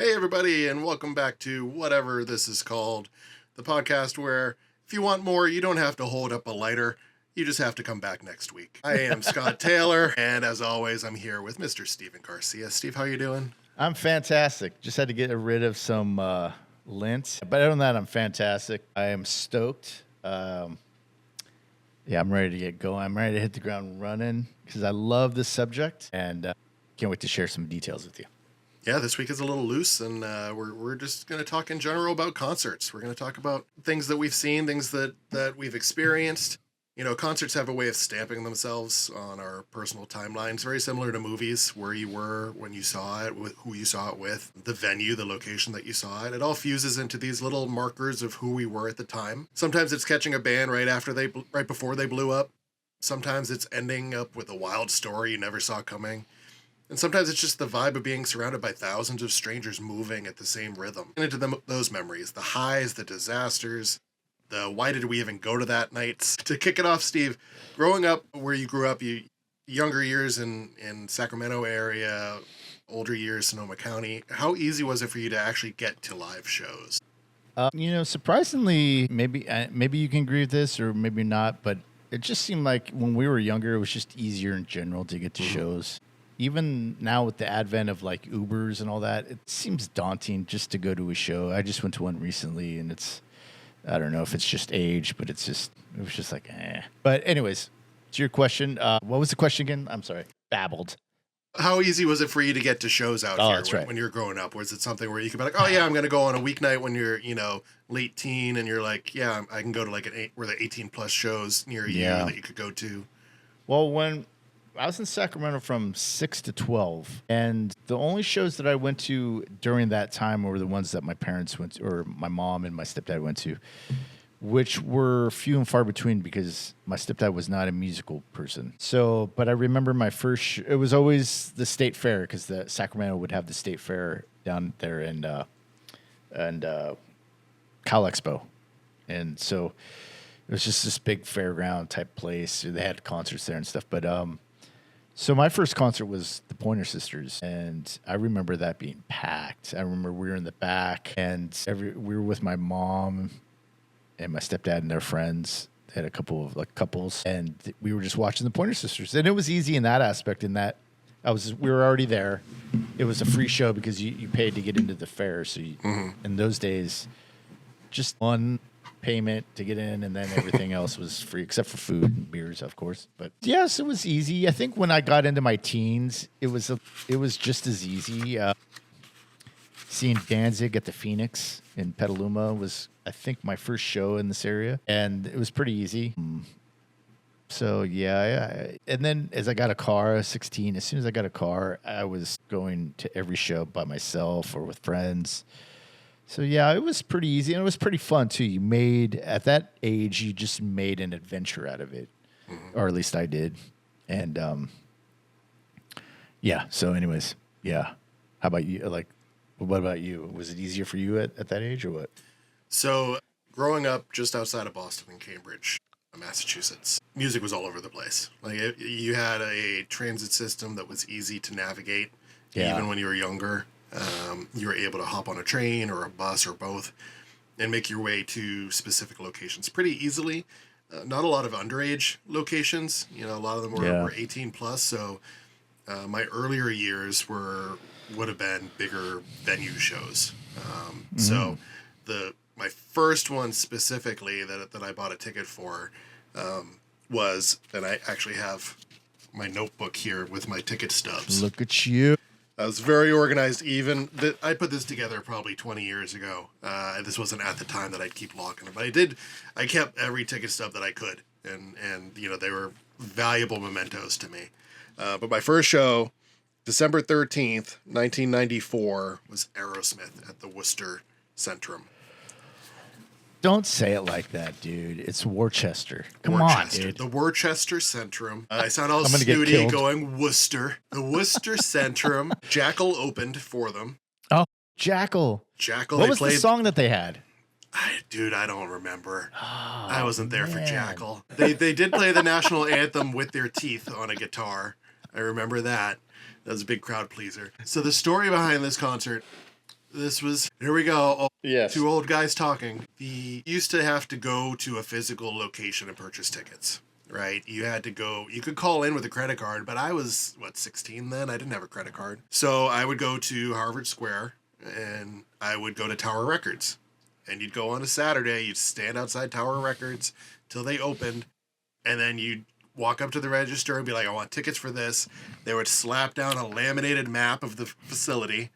Hey, everybody, and welcome back to whatever this is called, the podcast where if you want more, you don't have to hold up a lighter. You just have to come back next week. I am Scott Taylor, and as always, I'm here with Mr. Steven Garcia. Steve, how you doing? I'm fantastic. Just had to get rid of some lint. But other than that, I'm fantastic. I am stoked. I'm ready to get going. I'm ready to hit the ground running because I love this subject and can't wait to share some details with you. Yeah, this week is a little loose, and we're just going to talk in general about concerts. We're going to talk about things that we've seen, things that we've experienced. You know, concerts have a way of stamping themselves on our personal timelines, very similar to movies, where you were when you saw it, who you saw it with, the venue, the location that you saw it. It all fuses into these little markers of who we were at the time. Sometimes it's catching a band right before they blew up. Sometimes it's ending up with a wild story you never saw coming. And sometimes it's just the vibe of being surrounded by thousands of strangers moving at the same rhythm. And into those memories, the highs, the disasters, the why did we even go to that nights. To kick it off, Steve, growing up where you grew up, younger years in Sacramento area, older years Sonoma County, how easy was it for you to actually get to live shows? Surprisingly, maybe you can agree with this or maybe not, but it just seemed like when we were younger, it was just easier in general to get to shows. Even now with the advent of like Ubers and all that, it seems daunting just to go to a show. I just went to one recently and I don't know if it's just age, but it was just like, eh. But anyways, to your question, what was the question again? I'm sorry, babbled. How easy was it for you to get to shows out here that's right. when you were growing up? Was it something where you could be like, oh yeah, I'm going to go on a weeknight when you're, late teen and you're like, yeah, I can go to like where the 18 plus shows near you that you could go to? Well, when I was in Sacramento from 6 to 12, and the only shows that I went to during that time were the ones that my parents went to, or my mom and my stepdad went to, which were few and far between because my stepdad was not a musical person. So, but I remember my first, it was always the state fair because the Sacramento would have the state fair down there and Cal Expo. And so it was just this big fairground type place. They had concerts there and stuff. But, so my first concert was the Pointer Sisters, and I remember that being packed. I remember we were in the back, and we were with my mom and my stepdad and their friends. They had a couple of like couples, and we were just watching the Pointer Sisters. And it was easy in that aspect. In that we were already there. It was a free show because you paid to get into the fair. So in those days, just one payment to get in, and then everything else was free except for food and beers, of course. But yes, it was easy. I think when I got into my teens, it was just as easy. Seeing Danzig at the Phoenix in Petaluma was, I think, my first show in this area, and it was pretty easy. So yeah, and then as I got a car, 16, as soon as I got a car, I was going to every show by myself or with friends. So yeah, it was pretty easy, and it was pretty fun too. At that age, you just made an adventure out of it, or at least I did. And yeah. So, anyways, yeah. How about you? Like, what about you? Was it easier for you at that age, or what? So, growing up just outside of Boston and Cambridge, Massachusetts, music was all over the place. Like, you had a transit system that was easy to navigate, even when you were younger. You were able to hop on a train or a bus or both and make your way to specific locations pretty easily. Not a lot of underage locations. A lot of them were 18 plus. So my earlier years would have been bigger venue shows. So my first one specifically that I bought a ticket for was, and I actually have my notebook here with my ticket stubs. Look at you. I was very organized. I put this together probably 20 years ago. This wasn't at the time that I'd keep locking them, but I kept every ticket stub that I could, and they were valuable mementos to me. But my first show, December 13th, 1994, was Aerosmith at the Worcester Centrum. Don't say it like that, dude. It's Worcester. Come Worcester. on, dude. The Worcester Centrum. I sound all snooty going Worcester. The Worcester Centrum. Jackyl opened for them. Oh, Jackyl. What was the song that they had? I don't remember. I wasn't there for Jackyl. They did play the national anthem with their teeth on a guitar. I remember that. That was a big crowd pleaser. So the story behind this concert This was, here we go. Oh, Yes. two old guys talking. You used to have to go to a physical location and purchase tickets, right? You had to go, you could call in with a credit card, but I was, 16 then? I didn't have a credit card. So I would go to Harvard Square and I would go to Tower Records. And you'd go on a Saturday, you'd stand outside Tower Records till they opened, and then you'd walk up to the register and be like, I want tickets for this. They would slap down a laminated map of the facility,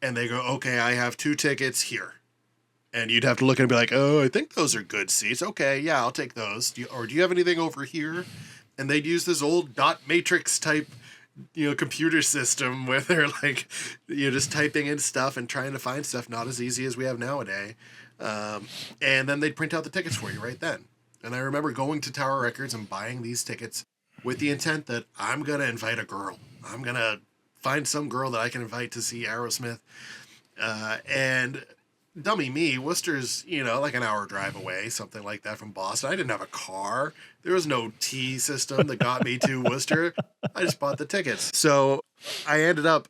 and they go, okay, I have 2 tickets here. And you'd have to look and be like, oh, I think those are good seats. Okay, yeah, I'll take those. Do you have anything over here? And they'd use this old dot matrix type, computer system where they're like, just typing in stuff and trying to find stuff, not as easy as we have nowadays. And then they'd print out the tickets for you right then. And I remember going to Tower Records and buying these tickets with the intent that I'm going to invite a girl. I'm going to find some girl that I can invite to see Aerosmith. And dummy me, Worcester's, like an hour drive away, something like that from Boston. I didn't have a car. There was no T system that got me to Worcester. I just bought the tickets. So I ended up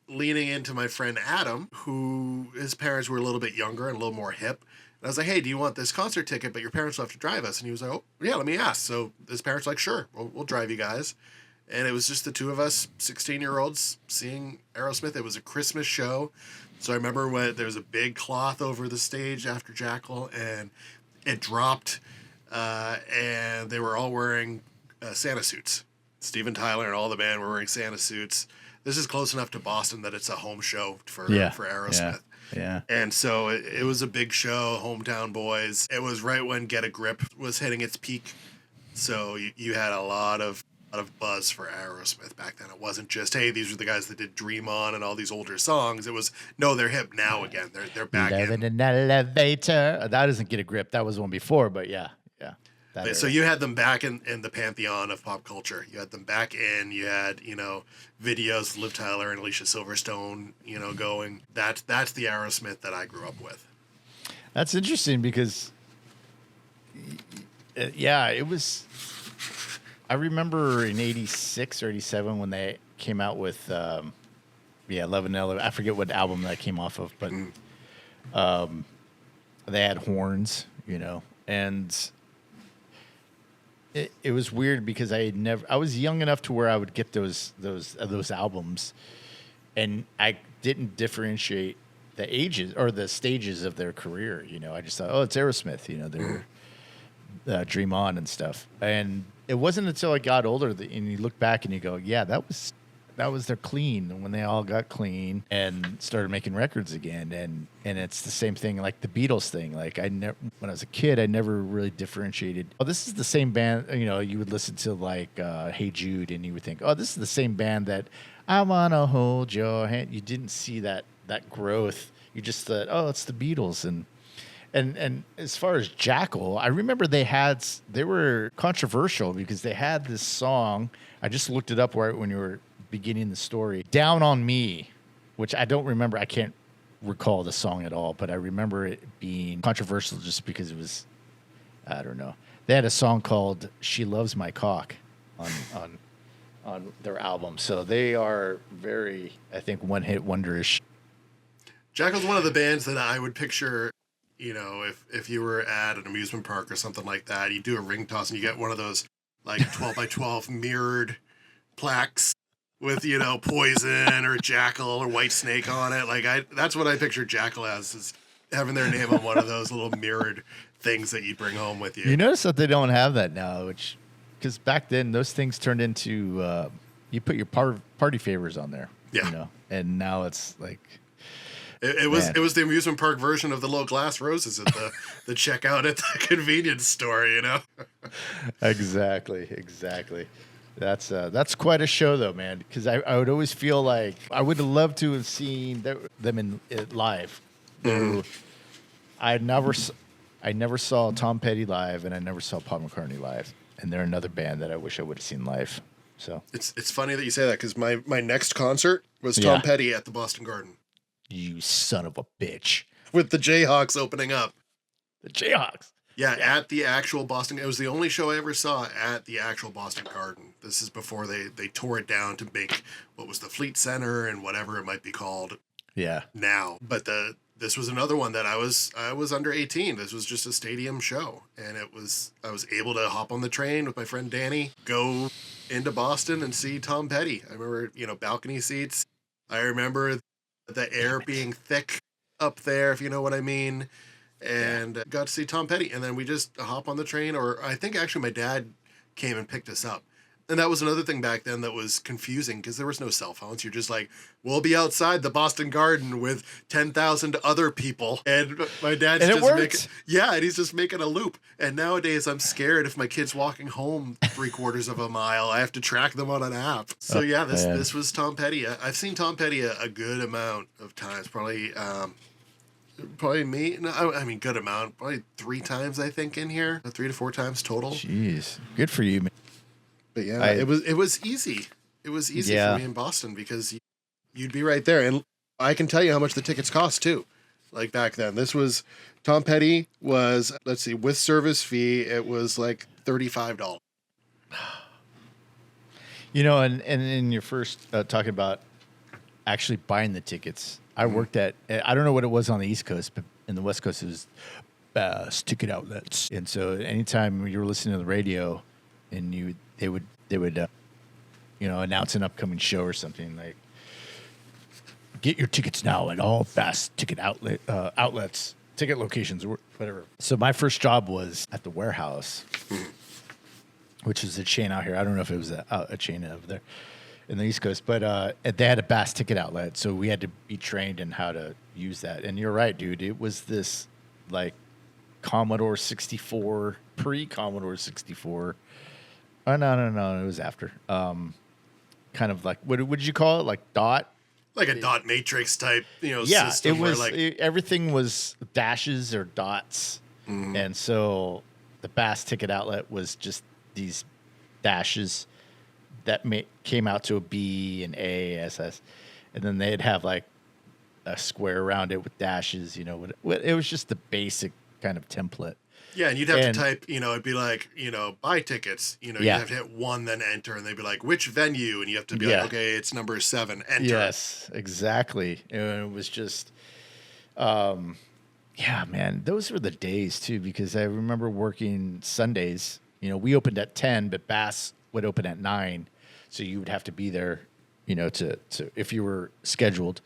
leaning into my friend Adam, who his parents were a little bit younger and a little more hip. And I was like, hey, do you want this concert ticket, but your parents will have to drive us? And he was like, oh, yeah, let me ask. So his parents were like, sure, we'll drive you guys. And it was just the two of us, 16-year-olds, seeing Aerosmith. It was a Christmas show. So I remember when there was a big cloth over the stage after Jackyl, and it dropped, and they were all wearing Santa suits. Steven Tyler and all the band were wearing Santa suits. This is close enough to Boston that it's a home show for Aerosmith. Yeah. And so it was a big show, Hometown Boys. It was right when Get a Grip was hitting its peak. So you had a lot of buzz for Aerosmith back then. It wasn't just, hey, these are the guys that did Dream On and all these older songs. It was, no, they're hip now again. They're back Living in. an elevator. That doesn't Get a Grip. That was one before, but yeah. So you had them back in the pantheon of pop culture. You had them back in. You had, videos with Liv Tyler and Alicia Silverstone, going. That's the Aerosmith that I grew up with. That's interesting because, it was. I remember in '86 or '87 when they came out with, Love and Elevator. I forget what album that came off of, but they had horns, and. It was weird because I was young enough to where I would get those albums, and I didn't differentiate the ages or the stages of their career. I just thought, oh, it's Aerosmith. They're Dream On and stuff. And it wasn't until I got older and you look back and you go, yeah, that was their clean when they all got clean and started making records again. And it's the same thing like the Beatles thing. Like when I was a kid, I never really differentiated. Oh, this is the same band. You would listen to like Hey Jude, and you would think, oh, this is the same band that I Wanna Hold Your Hand. You didn't see that growth. You just thought, oh, it's the Beatles. And as far as Jackyl, I remember they were controversial because they had this song. I just looked it up right when you were beginning the story, Down on Me, which I don't remember. I can't recall the song at all, but I remember it being controversial just because it was, I don't know. They had a song called She Loves My Cock on their album. So they are very, I think, one-hit wonderish. Jackyl's one of the bands that I would picture, if you were at an amusement park or something like that, you do a ring toss and you get one of those like 12 by 12 mirrored plaques with, Poison or Jackyl or White Snake on it. Like that's what I picture Jackyl as, is having their name on one of those little mirrored things that you bring home with you. You notice that they don't have that now, because back then those things turned into, you put your party favors on there. Yeah. And now it's like, it was the amusement park version of the little glass roses at the checkout at the convenience store, Exactly. That's quite a show, though, man. Because I would always feel like I would have loved to have seen them in live. Mm-hmm. I never saw Tom Petty live, and I never saw Paul McCartney live. And they're another band that I wish I would have seen live. So it's funny that you say that, because my next concert was Tom Petty at the Boston Garden. You son of a bitch! With the Jayhawks opening up. The Jayhawks. Yeah, at the actual Boston. It was the only show I ever saw at the actual Boston Garden. This is before they tore it down to make what was the Fleet Center and whatever it might be called. Yeah. now. But this was another one that I was under 18. This was just a stadium show, and I was able to hop on the train with my friend Danny, go into Boston and see Tom Petty. I remember, balcony seats. I remember the air being thick up there, if you know what I mean, and got to see Tom Petty. And then we just hop on the train, or I think actually my dad came and picked us up. And that was another thing back then that was confusing because there was no cell phones. You're just like, we'll be outside the Boston Garden with 10,000 other people. And my dad's And it just worked. and he's just making a loop. And nowadays I'm scared if my kid's walking home 3/4 of a mile, I have to track them on an app. So this was Tom Petty. I've seen Tom Petty a good amount of times, probably me. No, I mean, good amount. Probably 3 times, I think, in here. 3 to 4 times total. Jeez. Good for you, man. But yeah, it was easy. It was easy for me in Boston because you'd be right there. And I can tell you how much the tickets cost too. Like back then, this was Tom Petty was, let's see, with service fee, it was like $35. And in your first talking about actually buying the tickets, I worked at, I don't know what it was on the East Coast, but in the West Coast, it was Best Ticket Outlets. And so anytime you were listening to the radio and they would announce an upcoming show or something, like, get your tickets now at all Best Ticket outlets, ticket locations, or whatever. So my first job was at the Warehouse, which is a chain out here. I don't know if it was a chain over there in the East Coast, but they had a Bass Ticket Outlet, so we had to be trained in how to use that. And you're right, dude. It was this like Commodore 64, pre-Commodore 64. Oh, no. It was after. Kind of like, what did you call it? Like dot? Like a dot matrix type, Yeah, system. it was, where everything was dashes or dots. Mm-hmm. And so the Bass Ticket Outlet was just these dashes that came out to a B, an A, SS. And then they'd have like a square around it with dashes, it was just the basic kind of template. Yeah, and you'd have to type, it'd be like, buy tickets. You have to hit 1, then enter, and they'd be like, which venue? And you have to be like, okay, it's number 7, enter. Yes, exactly. And it was just, man, those were the days too, because I remember working Sundays. We opened at 10, but Bass would open at 9, so you would have to be there, to if you were scheduled.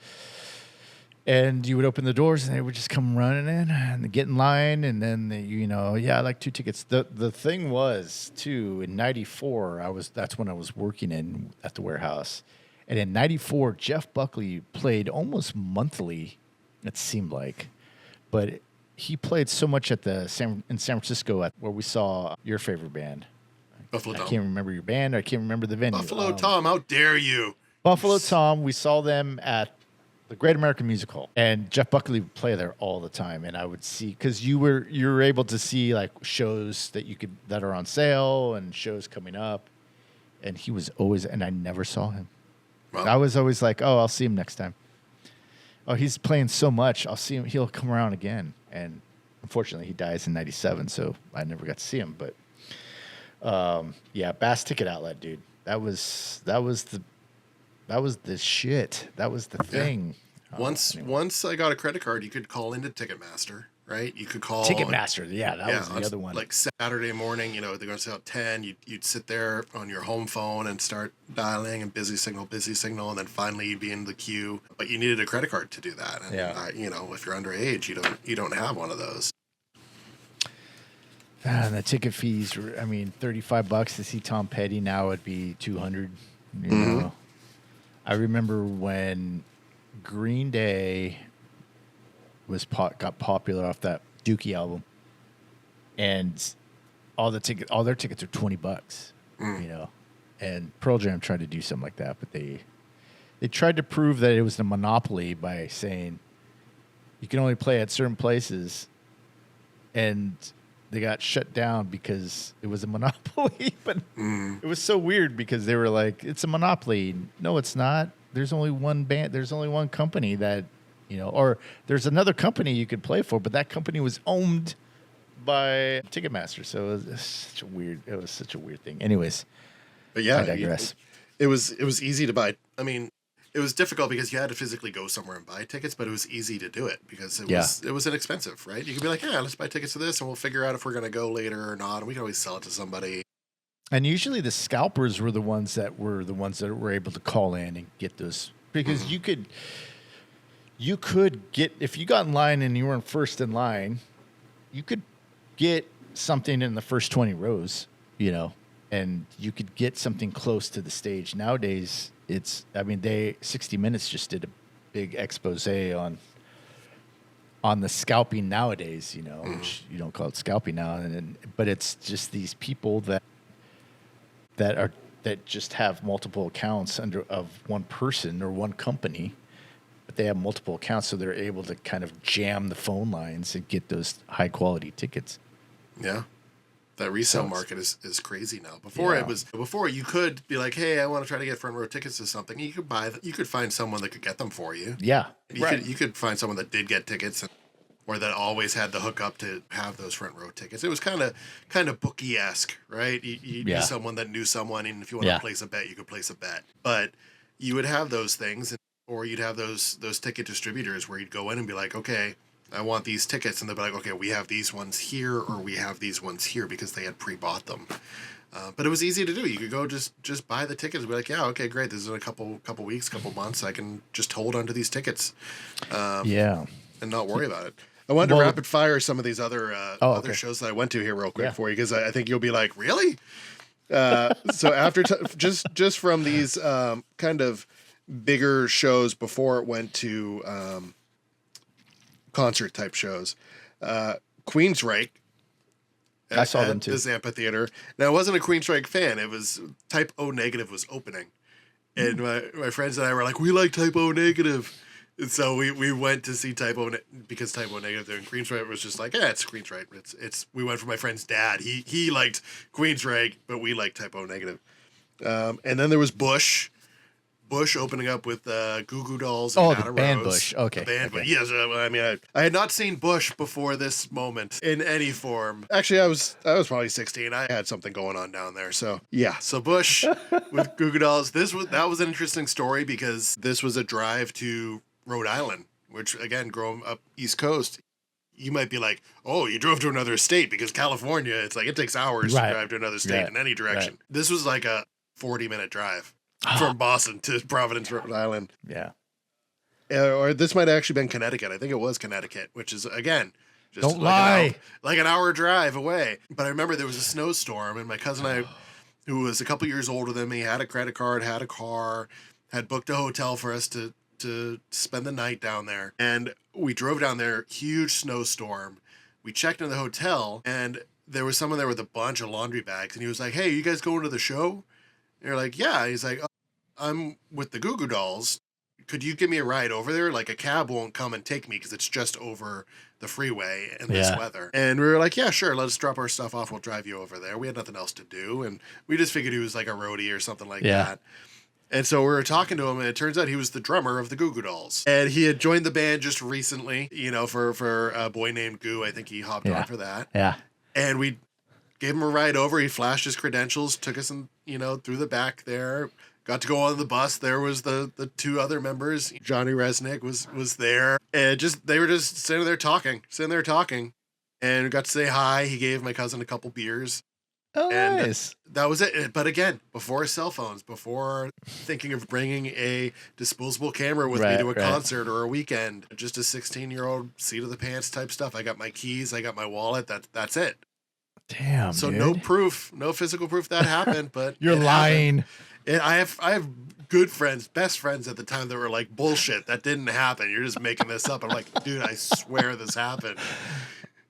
And you would open the doors, and they would just come running in and get in line, and then I like 2 tickets. The thing was too, in '94, that's when I was working at the Warehouse, and in '94, Jeff Buckley played almost monthly. It seemed like, but he played so much in San Francisco where we saw your favorite band. Buffalo Tom. I can't remember your band. I can't remember the venue. Buffalo Tom, how dare you? Buffalo Tom. We saw them at the Great American Music Hall, and Jeff Buckley would play there all the time. And I would see, because you were able to see like shows that are on sale and shows coming up. And he was always, and I never saw him. Wow. I was always like, oh, I'll see him next time. Oh, he's playing so much, I'll see him. He'll come around again. And unfortunately, he dies in '97, so I never got to see him. But Bass Ticket Outlet, dude. That was the shit. That was the thing. Once I got a credit card, you could call into Ticketmaster, right? You could call Ticketmaster. That was the other one. Like Saturday morning, they're going to sell at 10. You'd sit there on your home phone and start dialing and busy signal, and then finally you'd be in the queue. But you needed a credit card to do that. And if you're underage, you don't have one of those. And the ticket fees were, $35 to see Tom Petty. Now it'd be $200. You know. I remember when Green Day got popular off that Dookie album, and all their tickets are $20, and Pearl Jam tried to do something like that, but they tried to prove that it was a monopoly by saying you can only play at certain places, and they got shut down because it was a monopoly. But it was so weird because they were like, it's a monopoly. No, it's not. There's only one band. There's only one company that, or there's another company you could play for, but that company was owned by Ticketmaster. So it was such a weird thing. Anyways, but yeah, I digress. It was easy to buy. it was difficult because you had to physically go somewhere and buy tickets, but it was easy to do it because Yeah. it was inexpensive, right? You could be like, yeah, let's buy tickets to this, and we'll figure out if we're gonna go later or not, and we can always sell it to somebody. And usually the scalpers were the ones that were able to call in and get those, because you could get, if you got in line and you weren't first in line, you could get something in the first 20 rows, you know, and you could get something close to the stage. Nowadays, 60 Minutes just did a big expose on the scalping nowadays, you know, which you don't call it scalping now, but it's just these people that just have multiple accounts of one person or one company, but they have multiple accounts, so they're able to kind of jam the phone lines and get those high quality tickets. Yeah. That resale market is crazy now. Before you could be like, hey, I want to try to get front row tickets to something. You could find someone that could get them for you. Yeah. You could find someone that did get tickets or that always had the hookup to have those front row tickets. It was kind of bookie-esque, right? You knew someone that knew someone, and if you want to place a bet, you could place a bet. But you would have those things, or you'd have those ticket distributors where you'd go in and be like, okay, I want these tickets, and they'll be like, okay, we have these ones here, or we have these ones here, because they had pre-bought them. But it was easy to do. You could go just buy the tickets and be like, yeah, okay, great. This is in a couple weeks, couple months. I can just hold onto these tickets, and not worry about it. I wanted to rapid fire some of these other shows that I went to here real quick for you, because I think you'll be like, really? So after just from these kind of bigger shows before it went to concert type shows, Queensryche. I saw them too. This amphitheater. Now, I wasn't a Queensryche fan. It was Type O Negative was opening, and my friends and I were like, we like Type O Negative. And so we went to see Type O because Type O Negative there, and Queensryche was just like, it's Queensryche. It's we went for my friend's dad. He liked Queensryche, but we liked Type O Negative. And then there was Bush opening up with Goo Goo Dolls and Nana the band Rose. Bush. Okay. The band okay. Bush. Yes, I had not seen Bush before this moment in any form. Actually, I was probably 16. I had something going on down there. So yeah. So Bush with Goo Goo Dolls. That was an interesting story because this was a drive to Rhode Island, which again, growing up East Coast, you might be like, oh, you drove to another state, because California, it's like it takes hours to drive to another state in any direction. Right. This was like a 40-minute drive from Boston to Providence, Rhode Island. Yeah. Or this might have actually been Connecticut. I think it was Connecticut, which is, again, just don't lie. Like an hour drive away. But I remember there was a snowstorm, and my cousin and I, who was a couple years older than me, had a credit card, had a car, had booked a hotel for us to spend the night down there. And we drove down there, huge snowstorm. We checked in the hotel, and there was someone there with a bunch of laundry bags, and he was like, hey, you guys going to the show? And you're like, yeah. He's like, oh, I'm with the Goo Goo Dolls. Could you give me a ride over there? Like, a cab won't come and take me because it's just over the freeway in this weather. And we were like, yeah, sure. Let us drop our stuff off. We'll drive you over there. We had nothing else to do. And we just figured he was like a roadie or something like that. And so we were talking to him, and it turns out he was the drummer of the Goo Goo Dolls. And he had joined the band just recently, for A Boy Named Goo. I think he hopped on for that. Yeah. And we gave him a ride over. He flashed his credentials, took us through the back there. Got to go on the bus. There was the two other members. Johnny Resnick was there. And they were just sitting there talking. And we got to say hi. He gave my cousin a couple beers. Oh, and nice. That was it. But again, before cell phones, before thinking of bringing a disposable camera with me to a concert or a weekend, just a 16-year-old seat of the pants type stuff. I got my keys. I got my wallet. That's it. Damn. So dude. no proof, no physical proof that happened. But you're lying. I have good friends, best friends at the time that were like, bullshit, that didn't happen. You're just making this up. I'm like, dude, I swear this happened.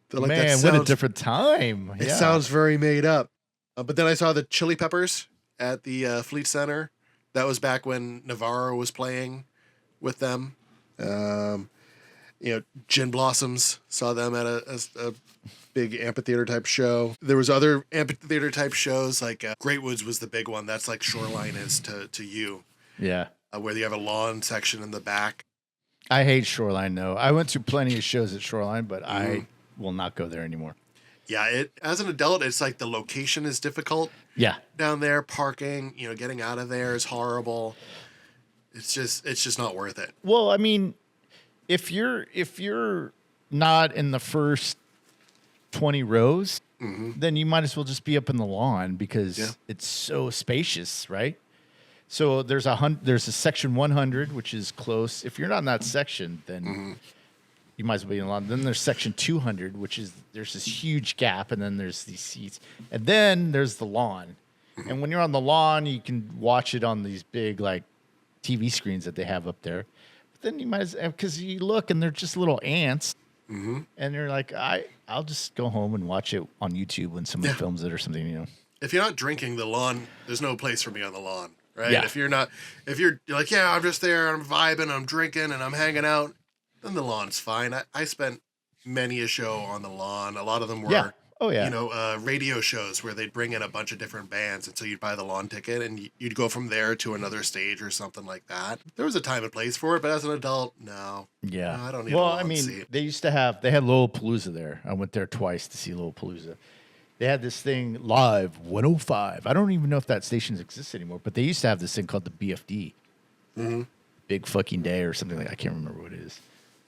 They're like, man, what a different time. It sounds very made up. But then I saw the Chili Peppers at the Fleet Center. That was back when Navarro was playing with them. Gin Blossoms, saw them at a big amphitheater type show. There was other amphitheater type shows, like Great Woods was the big one. That's like Shoreline is to you. Yeah. Where you have a lawn section in the back. I hate Shoreline, though. I went to plenty of shows at Shoreline, but I will not go there anymore. Yeah, as an adult, it's like the location is difficult. Yeah. Down there, parking, getting out of there is horrible. It's just not worth it. Well, I mean, if you're not in the first 20 rows, then you might as well just be up in the lawn because it's so spacious, right? So there's a section 100, which is close. If you're not in that section, then you might as well be in the lawn. Then there's section 200, which is there's this huge gap, and then there's these seats, and then there's the lawn. And when you're on the lawn, you can watch it on these big like TV screens that they have up there. But then you might as because you look and they're just little ants, and you're like, I'll just go home and watch it on YouTube when someone films it or something, you know. If you're not drinking the lawn, there's no place for me on the lawn, right? Yeah. If you're like, yeah, I'm just there, I'm vibing, I'm drinking, and I'm hanging out, then the lawn's fine. I spent many a show on the lawn. A lot of them were, radio shows where they'd bring in a bunch of different bands, and so you'd buy the lawn ticket, and you'd go from there to another stage or something like that. There was a time and place for it, but as an adult, no. Yeah. No, I don't need a lawn seat. They had Lollapalooza there. I went there twice to see Lollapalooza. They had this thing live 105. I don't even know if that station exists anymore, but they used to have this thing called the BFD. Big fucking day or something like I can't remember what it is.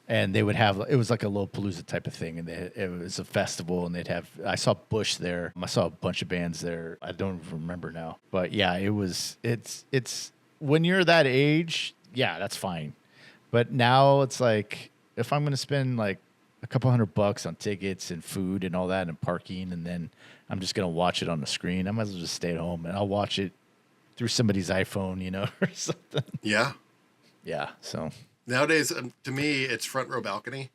And they would have, it was like a Lollapalooza type of thing. And it was a festival and I saw Bush there. I saw a bunch of bands there. I don't even remember now. But yeah, it's when you're that age, yeah, that's fine. But now it's like, if I'm going to spend like a couple $100 on tickets and food and all that and parking, and then I'm just going to watch it on the screen, I might as well just stay at home and I'll watch it through somebody's iPhone, you know, or something. Yeah. Yeah. So nowadays, to me, it's front row balcony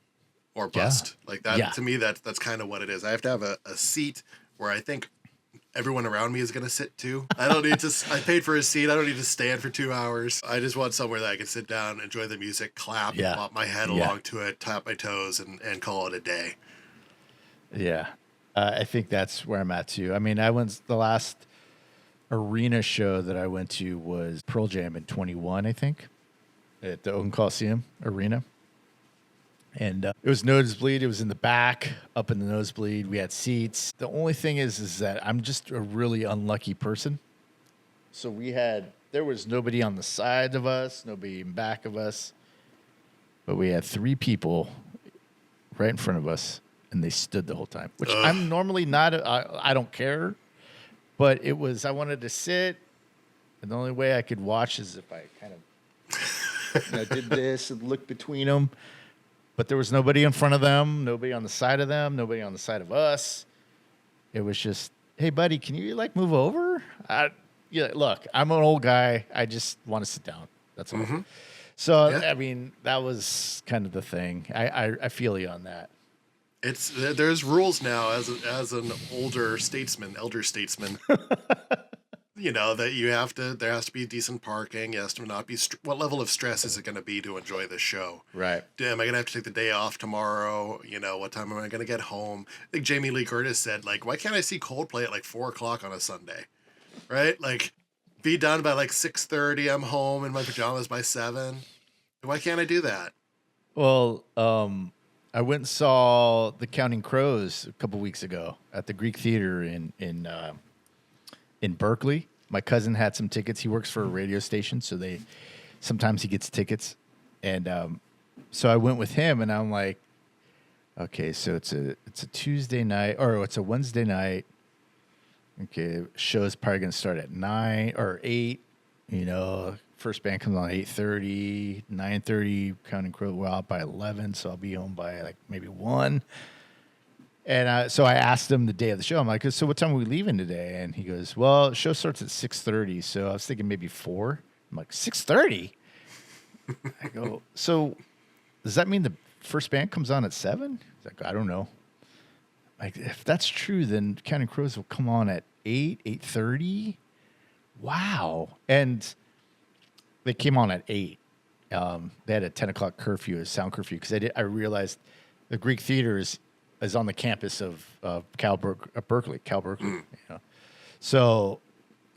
or bust. Like that. Yeah. To me, that's kind of what it is. I have to have a seat where I think everyone around me is going to sit too. I don't need to. I paid for a seat. I don't need to stand for 2 hours. I just want somewhere that I can sit down, enjoy the music, clap, pop my head along to it, tap my toes, and call it a day. Yeah, I think that's where I'm at too. I mean, the last arena show that I went to was Pearl Jam in 21, I think, at the Oakland Coliseum Arena. And it was nosebleed. It was in the back, up in the nosebleed. We had seats. The only thing is that I'm just a really unlucky person. So there was nobody on the side of us, nobody in back of us. But we had 3 people right in front of us, and they stood the whole time, which I'm normally not. I don't care. But I wanted to sit, and the only way I could watch is if I kind of did this and looked between them. But there was nobody in front of them, nobody on the side of them, nobody on the side of us. It was just, hey, buddy, can you move over? Look, I'm an old guy. I just want to sit down. That's all. So, I mean, that was kind of the thing. I feel you on that. There's rules now as an elder statesman, that there has to be decent parking. It has to not be, what level of stress is it going to be to enjoy the show? Right. Am I going to have to take the day off tomorrow? What time am I going to get home? I think Jamie Lee Curtis said, why can't I see Coldplay at 4:00 on a Sunday? Right? Be done by 6:30. I'm home in my pajamas by 7. Why can't I do that? Well, I went and saw The Counting Crows a couple weeks ago at the Greek Theater in Berkeley. My cousin had some tickets. He works for a radio station, so sometimes he gets tickets. And so I went with him, and I'm like, okay, so it's a Tuesday night, or it's a Wednesday night. Okay, show's probably going to start at 9 or 8. First band comes on at 8:30, 9:30. Counting Crows, we're out by 11, so I'll be home by maybe 1. And so I asked him the day of the show. I'm like, so what time are we leaving today? And he goes, well, the show starts at 6:30. So I was thinking maybe 4. I'm like, 6:30? I go, so does that mean the first band comes on at 7? He's like, I don't know. If that's true, then Counting Crows will come on at 8, 8:30. Wow. And they came on at 8. They had a 10 o'clock curfew, a sound curfew, because I realized the Greek Theater is on the campus of Berkeley. So,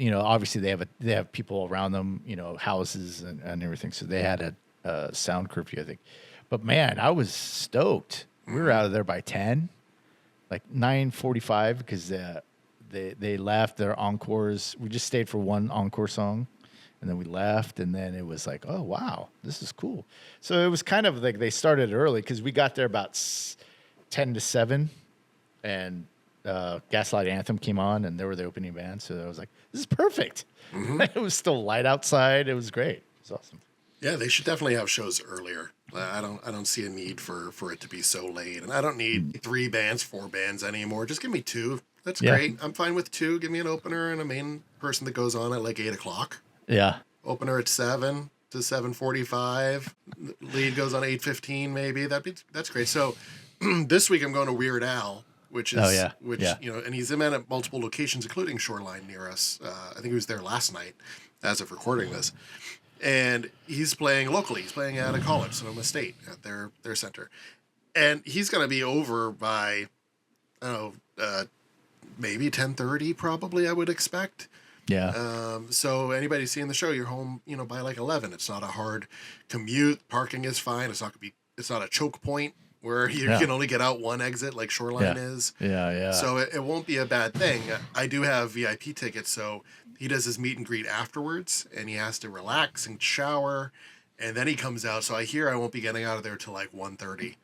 obviously they have people around them, houses and everything. So they had a sound curfew, I think. But man, I was stoked. We were out of there by 10, 9:45, because they left their encores. We just stayed for one encore song, And then we left, and then it was like, oh, wow, this is cool. So it was kind of like they started early because we got there about 10 to 7, and Gaslight Anthem came on, and they were the opening band. So I was like, this is perfect. It was still light outside. It was great. It was awesome. Yeah, they should definitely have shows earlier. I don't see a need for it to be so late, and I don't need 3 bands, 4 bands anymore. Just give me 2. That's great. I'm fine with 2. Give me an opener and a main person that goes on at like 8:00. Yeah. Opener at 7 to 7:45. Lead goes on 8:15 maybe. That's great. So this week I'm going to Weird Al, which is and he's in at multiple locations, including Shoreline near us. I think he was there last night, as of recording this. And he's playing locally. He's playing at a college, Sonoma State, at their center. And he's going to be over by, maybe 10:30 probably, I would expect. Yeah. So anybody seeing the show, you're home, by like 11. It's not a hard commute. Parking is fine. It's not a choke point where you can only get out one exit like Shoreline is. Yeah. So it won't be a bad thing. I do have VIP tickets, so he does his meet and greet afterwards, and he has to relax and shower, and then he comes out. So I hear I won't be getting out of there till like 1:30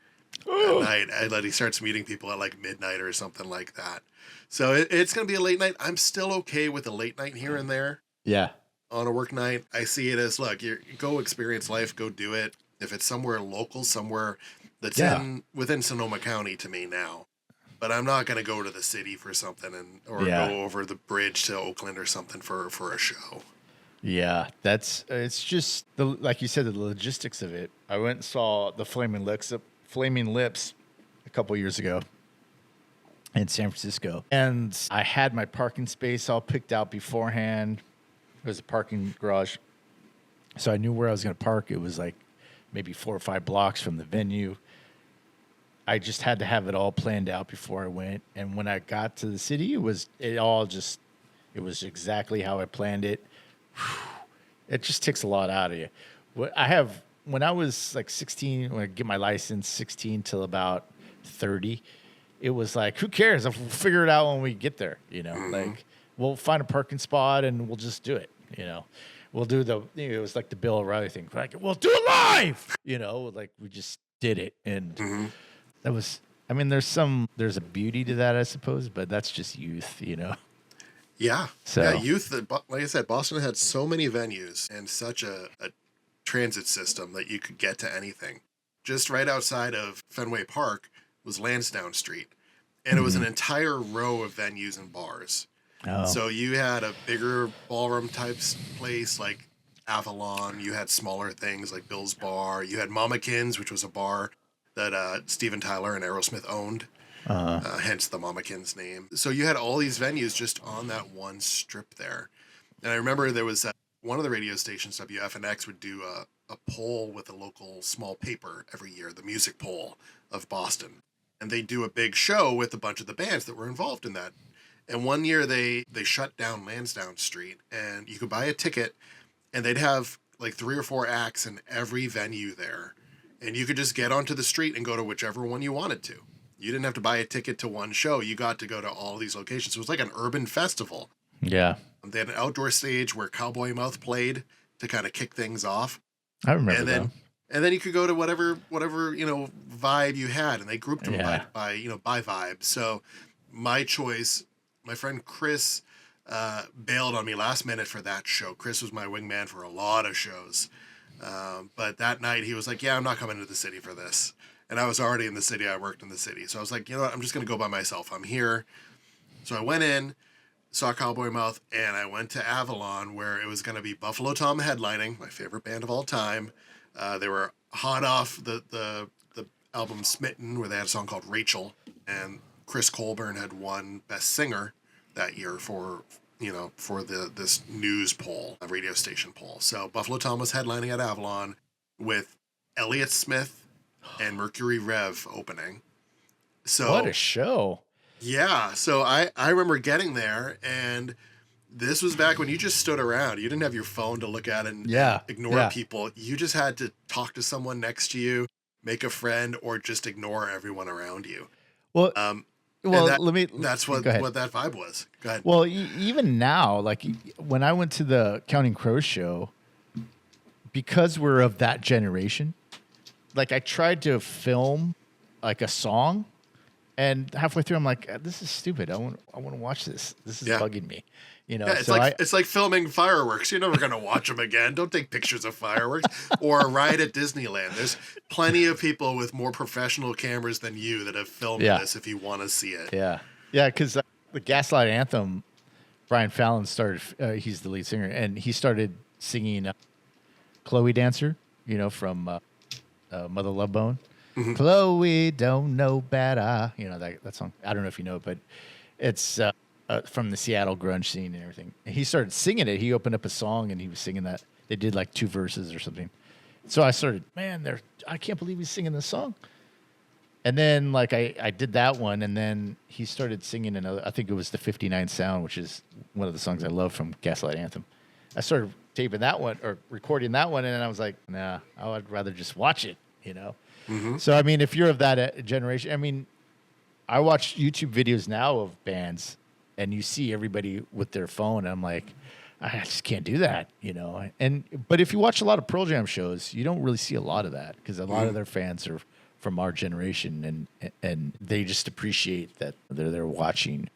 at night. And then he starts meeting people at like midnight or something like that. So it's going to be a late night. I'm still okay with a late night here and there. Yeah. On a work night, I see it as, look, you go experience life, go do it. If it's somewhere local, somewhere that's within Sonoma County to me now. But I'm not going to go to the city for something or go over the bridge to Oakland or something for a show. Yeah, it's just like you said, the logistics of it. I went and saw the Flaming Lips a couple years ago in San Francisco, and I had my parking space all picked out beforehand. It was a parking garage, so I knew where I was going to park. It was like maybe 4 or 5 blocks from the venue. I just had to have it all planned out before I went. And when I got to the city, it was exactly how I planned it. It just takes a lot out of you. When I was like 16, when I get my license, 16 till about 30, it was like, who cares? I'll figure it out when we get there. Like we'll find a parking spot and we'll just do it. We'll do it was like the Bill O'Reilly thing. Like, we'll do it live. Like we just did it. And that was, there's a beauty to that, I suppose, but that's just youth, Yeah. So yeah, youth, like I said, Boston had so many venues and such a transit system that you could get to anything. Just right outside of Fenway Park was Lansdowne Street. And it was an entire row of venues and bars. Oh. So you had a bigger ballroom type place like Avalon. You had smaller things like Bill's Bar. You had Mamakins, which was a bar that Steven Tyler and Aerosmith owned, hence the Mamakins name. So you had all these venues just on that one strip there. And I remember there was one of the radio stations, WFNX, would do a poll with a local small paper every year, the Music Poll of Boston. And they do a big show with a bunch of the bands that were involved in that. And one year they shut down Lansdowne Street, and you could buy a ticket, and they'd have like 3 or 4 acts in every venue there. And you could just get onto the street and go to whichever one you wanted to. You didn't have to buy a ticket to one show. You got to go to all these locations. So it was like an urban festival. Yeah. They had an outdoor stage where Cowboy Mouth played to kind of kick things off. I remember that. And then you could go to whatever vibe you had, and they grouped them by vibe. So my choice, my friend Chris bailed on me last minute for that show. Chris was my wingman for a lot of shows. But that night he was like, yeah, I'm not coming to the city for this. And I was already in the city. I worked in the city. So I was like, you know what? I'm just going to go by myself. I'm here. So I went in, saw Cowboy Mouth, and I went to Avalon, where it was going to be Buffalo Tom headlining, my favorite band of all time. They were hot off the album Smitten, where they had a song called Rachel. And Chris Colburn had won Best Singer that year for this news poll, a radio station poll. So Buffalo Tom was headlining at Avalon with Elliott Smith and Mercury Rev opening. So what a show. Yeah. So I remember getting there, and this was back when you just stood around. You didn't have your phone to look at and ignore people. You just had to talk to someone next to you, make a friend, or just ignore everyone around you. Well, Well, that let me. that's Go ahead. what that vibe was. Go ahead. Well, even now, like when I went to the Counting Crows show, because we're of that generation, like I tried to film like a song, and halfway through I'm like, this is stupid. I want to watch this. This is Yeah. bugging me. You know, Yeah, it's so it's like filming fireworks. You're never gonna watch them again. Don't take pictures of fireworks or a ride at Disneyland. There's plenty of people with more professional cameras than you that have filmed Yeah. this if you want to see it. Yeah, yeah, because the Gaslight Anthem, Brian Fallon started. He's the lead singer, and he started singing "Chloe Dancer," you know, from Mother Love Bone. Mhm. Chloe don't know better. You know that song. I don't know if you know it, but it's from the Seattle grunge scene and everything. And he started singing it. He opened up a song and he was singing that. They did like 2 verses or something. So I started, man, I can't believe he's singing this song. And then like I did that one, and then he started singing another. I think it was the 59 Sound, which is one of the songs I love from Gaslight Anthem. I started taping that one or recording that one, and then I was like, nah, I would rather just watch it, you know. Mhm. So I mean, if you're of that generation, I mean, I watch YouTube videos now of bands, and you see everybody with their phone, and I'm like, I just can't do that, you know. But if you watch a lot of Pearl Jam shows, you don't really see a lot of that because a lot of their fans are from our generation, and they just appreciate that they're watching.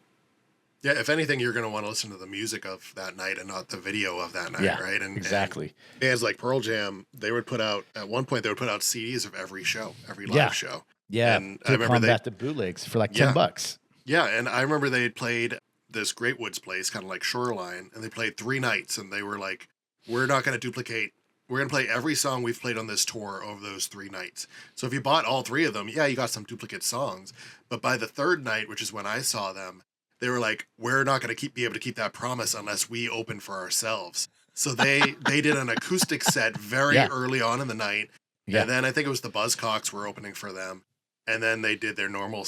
Yeah, if anything, you're going to want to listen to the music of that night and not the video of that night, Yeah, right? And exactly. And bands like Pearl Jam, they would put out at one point CDs of every show, every live Yeah. show. Yeah, And I to remember combat the bootlegs for like Yeah. $10. Yeah, and I remember they had played this Great Woods place, kind of like Shoreline, and they played 3 nights, and they were like, we're not going to duplicate. We're going to play every song we've played on this tour over those 3 nights. So if you bought all 3 of them, yeah, you got some duplicate songs. But by the 3rd night, which is when I saw them, they were like, we're not going to be able to keep that promise unless we open for ourselves. So they did an acoustic set very Yeah. early on in the night. Yeah. And then I think it was the Buzzcocks were opening for them. And then they did their normal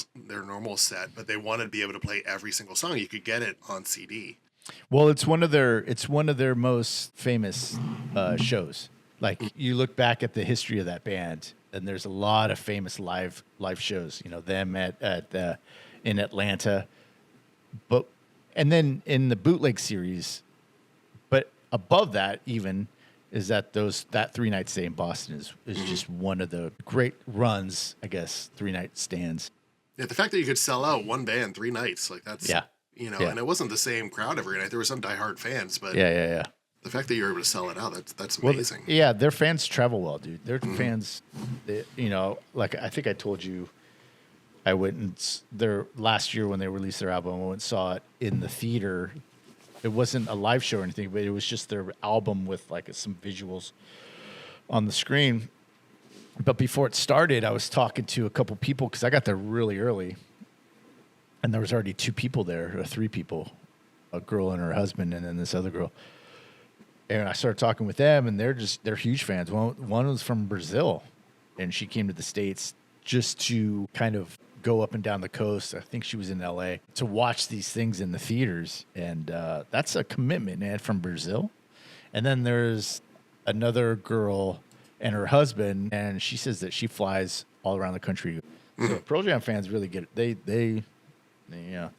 set, but they wanted to be able to play every single song. You could get it on CD. Well, it's one of their most famous shows. Like you look back at the history of that band, and there's a lot of famous live shows. You know, them in Atlanta, and then in the bootleg series. But above that, even is that that 3-night stay in Boston is just one of the great runs, I guess, 3-night stands. Yeah, the fact that you could sell out one band 3 nights, like that's, Yeah. you know, Yeah. and it wasn't the same crowd every night. There were some diehard fans, but Yeah. the fact that you were able to sell it out, that's Well, amazing. yeah, their fans travel well, dude. Their fans, you know, like I think I told you, I went and their last year when they released their album, I went and saw it in the theater. It wasn't a live show or anything, but it was just their album with like some visuals on the screen. But before it started, I was talking to a couple people because I got there really early, and there was already 2 people there, or 3 people, a girl and her husband, and then this other girl. And I started talking with them, and they're huge fans. One was from Brazil, and she came to the States just to kind of go up and down the coast. I think she was in LA to watch these things in the theaters. And that's a commitment, man, from Brazil. And then there's another girl and her husband, and she says that she flies all around the country. So Pearl Jam fans really get it. They yeah.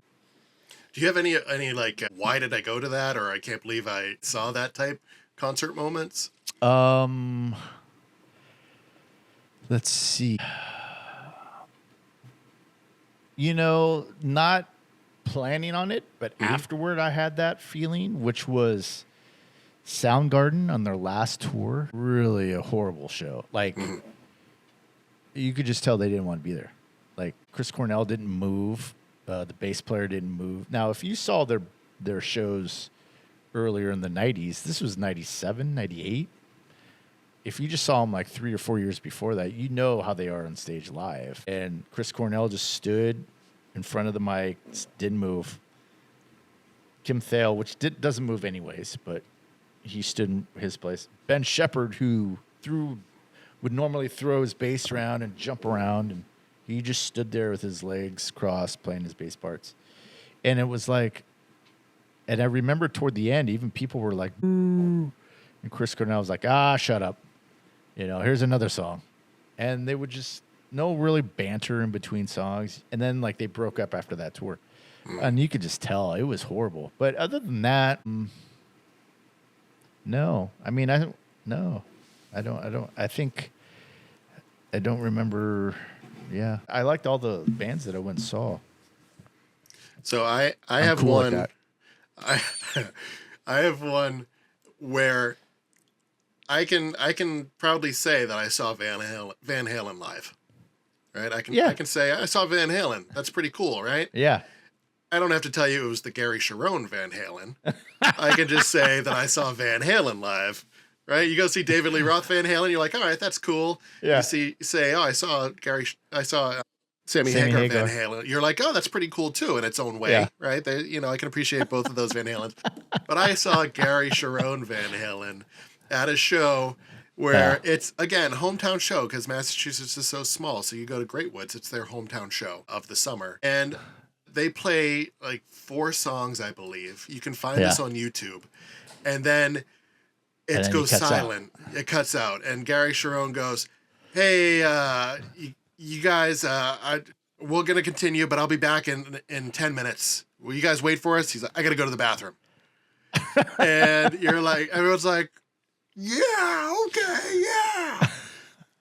Do you have any like, why did I go to that? Or I can't believe I saw that type concert moments? Let's see. You know, not planning on it, but afterward I had that feeling, which was Soundgarden on their last tour. Really a horrible show. Like, you could just tell they didn't want to be there. Like, Chris Cornell didn't move. The bass player didn't move. Now, if you saw their shows earlier in the 90s, this was 97, 98. If you just saw them like 3 or 4 years before that, you know how they are on stage live. And Chris Cornell just stood in front of the mic, didn't move. Kim Thale, which doesn't move anyways, but he stood in his place. Ben Shepherd, who would normally throw his bass around and jump around, and he just stood there with his legs crossed playing his bass parts. And it was like, and I remember toward the end, even people were like, boo. And Chris Cornell was like, shut up. You know, here's another song. And they would just no really banter in between songs, and then like they broke up after that tour, and you could just tell it was horrible. But other than that, no. I mean, I don't. No, I don't. I don't. I think I don't remember. Yeah, I liked all the bands that I went and saw. So I I'm have cool like one. that. I I have one where I can proudly say that I saw Van Halen live. Right? Yeah. I can say I saw Van Halen. That's pretty cool, right? Yeah. I don't have to tell you it was the Gary Cherone Van Halen. I can just say that I saw Van Halen live. Right? You go see David Lee Roth Van Halen, you're like, all right, that's cool. Yeah. You say, oh, I saw Sammy Hagar Van Halen. You're like, oh, that's pretty cool too in its own way, Yeah. right? I can appreciate both of those Van Halens. But I saw Gary Cherone Van Halen at a show where it's, again, hometown show because Massachusetts is so small. So you go to Great Woods, it's their hometown show of the summer. And they play like 4 songs, I believe. You can find this on YouTube. And then it goes silent. It cuts out. And Gary Cherone goes, hey, you guys, we're going to continue, but I'll be back in 10 minutes. Will you guys wait for us? He's like, I got to go to the bathroom. And you're like, everyone's like, yeah, okay, yeah.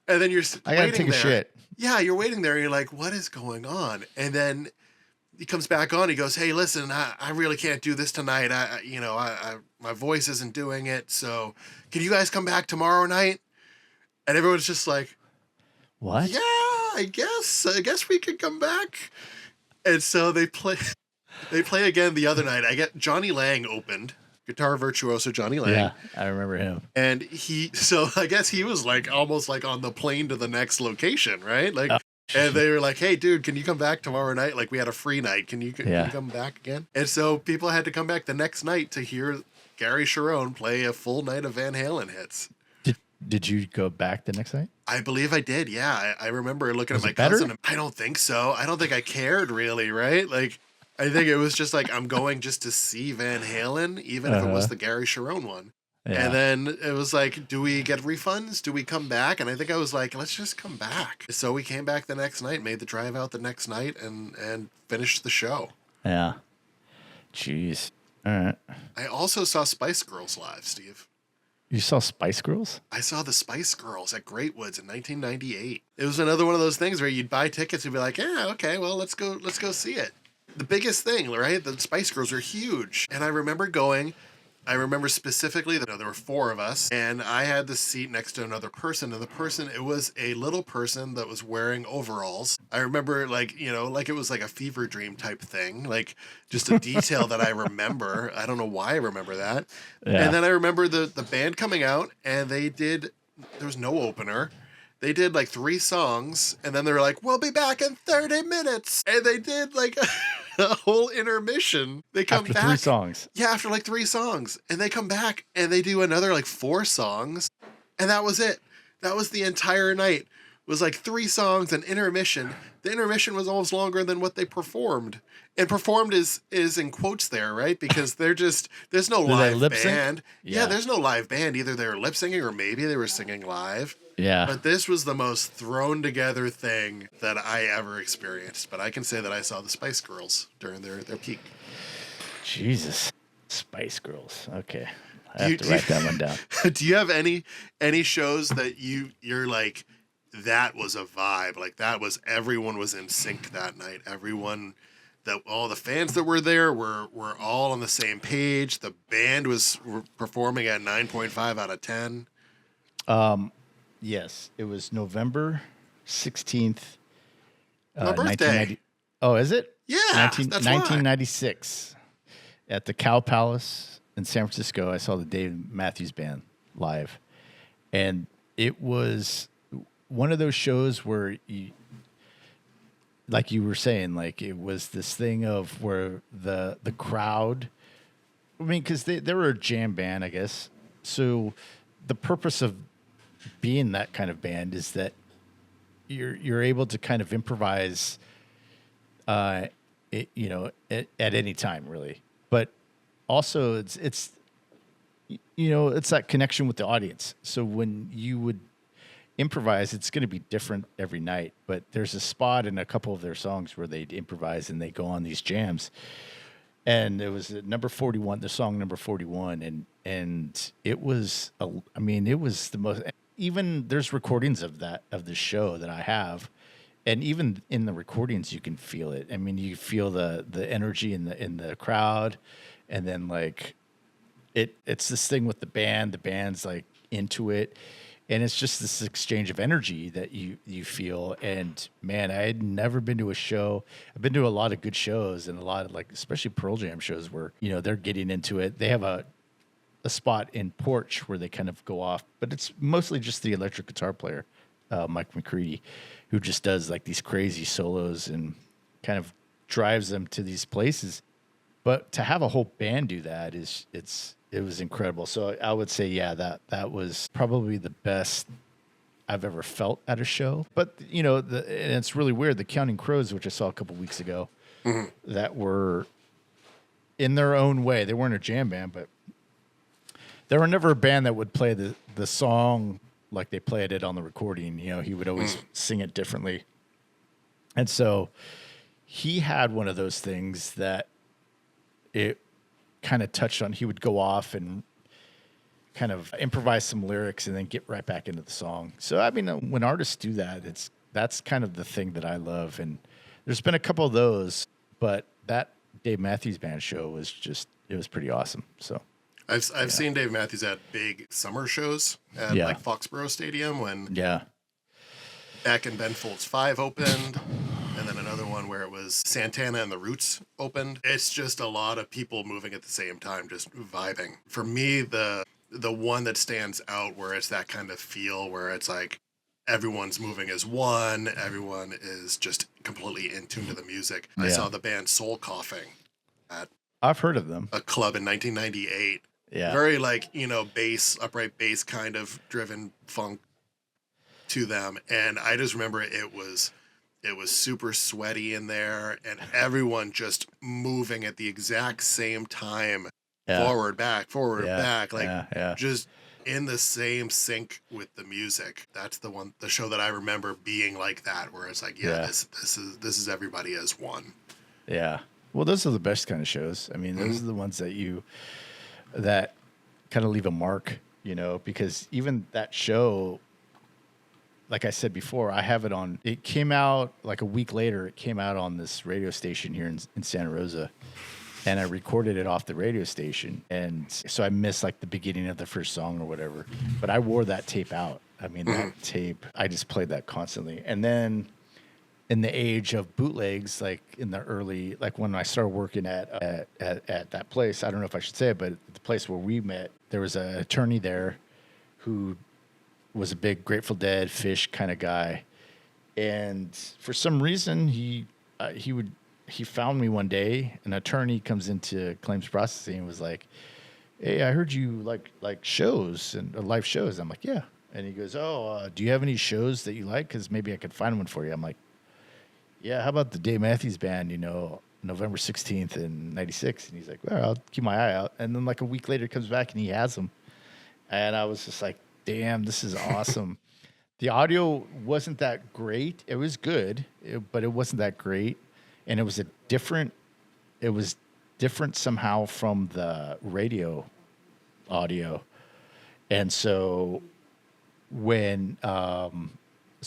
And then I got to take a shit. Yeah, you're waiting there and you're like, what is going on? And then he comes back on. He goes, hey, listen, I really can't do this tonight. My voice isn't doing it. So can you guys come back tomorrow night? And everyone's just like, what? Yeah, I guess we could come back. And so they play again the other night. I get Johnny Lang opened, guitar virtuoso Johnny Lang. Yeah, I remember him. And I guess he was like almost like on the plane to the next location, right? Like, and they were like, hey, dude, can you come back tomorrow night? Like, we had a free night. Can you come back again? And so people had to come back the next night to hear Gary Cherone play a full night of Van Halen hits. Did you go back the next night? I believe I did. Yeah. I remember looking at my better? cousin. I don't think so. I don't think I cared really, right? Like, I think it was just like, I'm going just to see Van Halen, even if it was the Gary Cherone one. Yeah. And then it was like, do we get refunds? Do we come back? And I think I was like, let's just come back. So we came back the next night, made the drive out the next night and finished the show. Yeah. Jeez. All right. I also saw Spice Girls live, Steve. You saw Spice Girls? I saw the Spice Girls at Great Woods in 1998. It was another one of those things where you'd buy tickets and be like, yeah, okay, well, let's go see it. The biggest thing, right? The Spice Girls are huge. And I remember specifically that there were 4 of us, and I had the seat next to another person, and it was a little person that was wearing overalls. I remember like it was like a fever dream type thing, like just a detail that I remember. I don't know why I remember that. Yeah. And then I remember the band coming out, and there was no opener. They did like 3 songs, and then they were like, we'll be back in 30 minutes. And they did like a whole intermission. They come after back. 3 songs. Yeah, after like 3 songs. And they come back and they do another like 4 songs. And that was it. That was the entire night. It was like 3 songs and intermission. The intermission was almost longer than what they performed. And performed is in quotes there, right? Because there's no live band. Yeah, there's no live band. Either they were lip singing or maybe they were singing live. Yeah. But this was the most thrown together thing that I ever experienced. But I can say that I saw the Spice Girls during their peak. Jesus. Spice Girls. Okay. I have to write that one down. Do you have any shows that you're like, that was a vibe? Like everyone was in sync that night. All the fans that were there were all on the same page. The band was performing at 9.5 out of 10. Yes, it was November 16th. My birthday. Oh, is it? Yeah, that's 1996. At the Cow Palace in San Francisco, I saw the Dave Matthews Band live. And it was one of those shows where, like you were saying, like it was this thing of where the crowd, I mean, because they were a jam band, I guess. So the purpose of being that kind of band is that you're able to kind of improvise, at any time, really. But also it's that connection with the audience. So when you would, improvise, it's going to be different every night. But there's a spot in a couple of their songs where they improvise and they go on these jams. And it was number 41, the song number 41, and it was, it was the most. Even there's recordings of the show that I have, and even in the recordings you can feel it. I mean, you feel the energy in the crowd, and then like it's this thing with the band. The band's like into it. And it's just this exchange of energy that you feel. And man, I had never been to a show. I've been to a lot of good shows and a lot of like, especially Pearl Jam shows where, they're getting into it. They have a spot in Porch where they kind of go off, but it's mostly just the electric guitar player, Mike McCready, who just does like these crazy solos and kind of drives them to these places. But to have a whole band do that it was incredible. So I would say, yeah, that was probably the best I've ever felt at a show. But, and it's really weird. The Counting Crows, which I saw a couple weeks ago, that were in their own way. They weren't a jam band, but they were never a band that would play the song like they played it on the recording. He would always sing it differently. And so he had one of those things that it kind of touched on. He would go off and kind of improvise some lyrics and then get right back into the song. So, I mean, when artists do that, that's kind of the thing that I love. And there's been a couple of those, but that Dave Matthews Band show was it was pretty awesome. So I've seen Dave Matthews at big summer shows at like Foxborough Stadium when Beck and Ben Folds 5 opened. And then another one where it was Santana and the Roots opened. It's just a lot of people moving at the same time, just vibing. For me, the one that stands out where it's that kind of feel where it's like everyone's moving as one, everyone is just completely in tune to the music. I saw the band Soul Coughing at I've heard of them. A club in 1998. Yeah. Very like, upright bass kind of driven funk to them. And I just remember it was super sweaty in there and everyone just moving at the exact same time. Forward, back, like just in the same sync with the music. That's the show that I remember being like that, where it's like, this is everybody as one. Yeah. Well, those are the best kind of shows. I mean, those are the ones that kind of leave a mark, because even that show, like I said before, I have it on. It came out like a week later. It came out on this radio station here in Santa Rosa, and I recorded it off the radio station. And so I missed like the beginning of the first song or whatever. But I wore that tape out. I mean, that tape, I just played that constantly. And then in the age of bootlegs, like in the early, like when I started working at that place, I don't know if I should say it, but the place where we met, there was an attorney there who was a big Grateful Dead, Fish kind of guy, and for some reason he found me one day. An attorney comes into claims processing and was like, "Hey, I heard you like shows and live shows." I'm like, "Yeah," and he goes, "Oh, do you have any shows that you like? Because maybe I could find one for you." I'm like, "Yeah, how about the Dave Matthews Band? November 16th in '96." And he's like, "Well, I'll keep my eye out." And then like a week later, he comes back and he has them, and I was just like, damn, this is awesome. The audio wasn't that great. It was good, but it wasn't that great. And it was different somehow from the radio audio. And so when I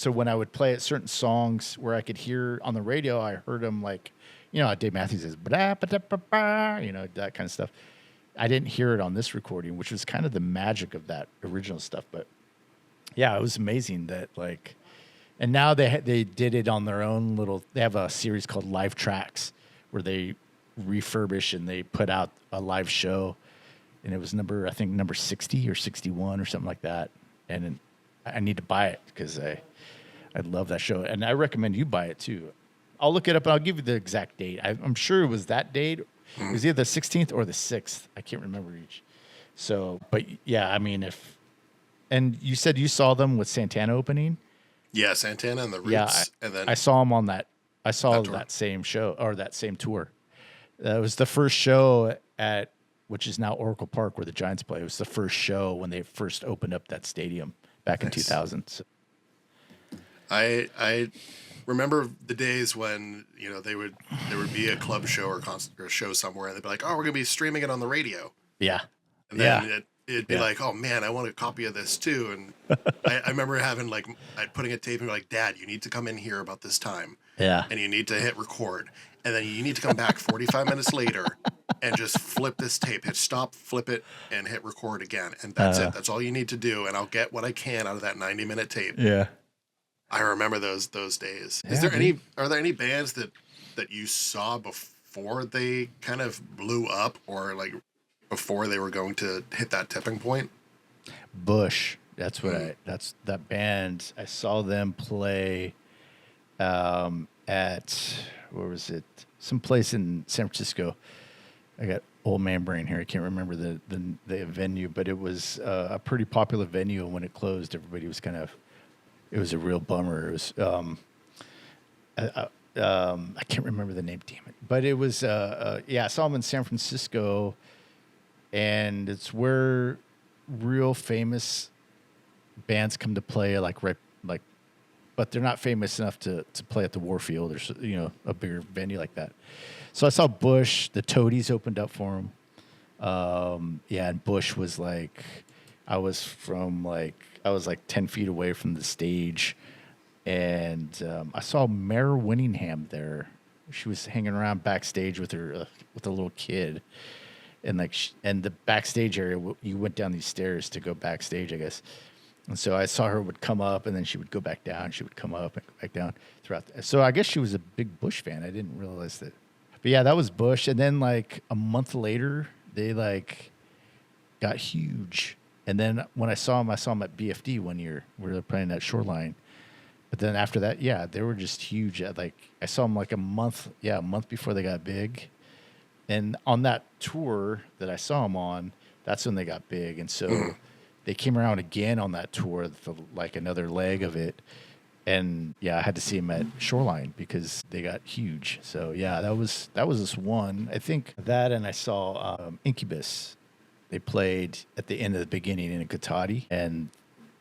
would play at certain songs where I could hear on the radio, I heard them like, Dave Matthews says, that kind of stuff. I didn't hear it on this recording, which was kind of the magic of that original stuff. But yeah, it was amazing that like, and now they did it on their own little. They have a series called Live Tracks where they refurbish and they put out a live show, and it was number 60 or 61 or something like that. And I need to buy it because I love that show, and I recommend you buy it too. I'll look it up and I'll give you the exact date. I'm sure it was that date. It was either the 16th or the 6th. I can't remember each. So, but yeah, I mean, and you said you saw them with Santana opening? Yeah, Santana and the Roots. Yeah, and then I saw them on that. I saw that same show or that same tour. It was the first show which is now Oracle Park where the Giants play. It was the first show when they first opened up that stadium back in 2000. So, I remember the days when there would be a club show or concert or a show somewhere, and they'd be like, "Oh, we're gonna be streaming it on the radio," Yeah. and then Yeah. it'd be Yeah. like, "Oh man, I want a copy of this too." And I remember having like I'd putting a tape and be like, "Dad, you need to come in here about this time, Yeah. and you need to hit record, and then you need to come back 45 minutes later." And just flip this tape, hit stop, flip it, and hit record again. And that's it. That's all you need to do. And I'll get what I can out of that 90-minute tape. Yeah. I remember those days. Yeah, Are there any bands that you saw before they kind of blew up, or like before they were going to hit that tipping point? Bush. That's that band. I saw them play at, where was it? Some place in San Francisco. I got old man brain here. I can't remember the venue, but it was a pretty popular venue. And when it closed, everybody was it was a real bummer. It was, I can't remember the name, damn it. But it was, I saw them in San Francisco, and it's where real famous bands come to play, but they're not famous enough to play at the Warfield or a bigger venue like that. So I saw Bush. The Toadies opened up for him. And Bush was like, I was like 10 feet away from the stage, and I saw Mare Winningham there. She was hanging around backstage with her with a little kid, and and the backstage area. You went down these stairs to go backstage, I guess. And so I saw her would come up, and then she would go back down. She would come up and go back down throughout. So I guess she was a big Bush fan. I didn't realize that. But yeah, that was Bush. And then like a month later, they got huge. And then when I saw them at BFD one year where they were playing at Shoreline. But then after that, yeah, they were just huge. I saw them like a month before they got big. And on that tour that I saw them on, that's when they got big. And so they came around again on that tour for like another leg of it. And yeah, I had to see them at Shoreline because they got huge. So yeah, that was this one. I think that, and I saw Incubus. They played at the end of the beginning in Cotati, and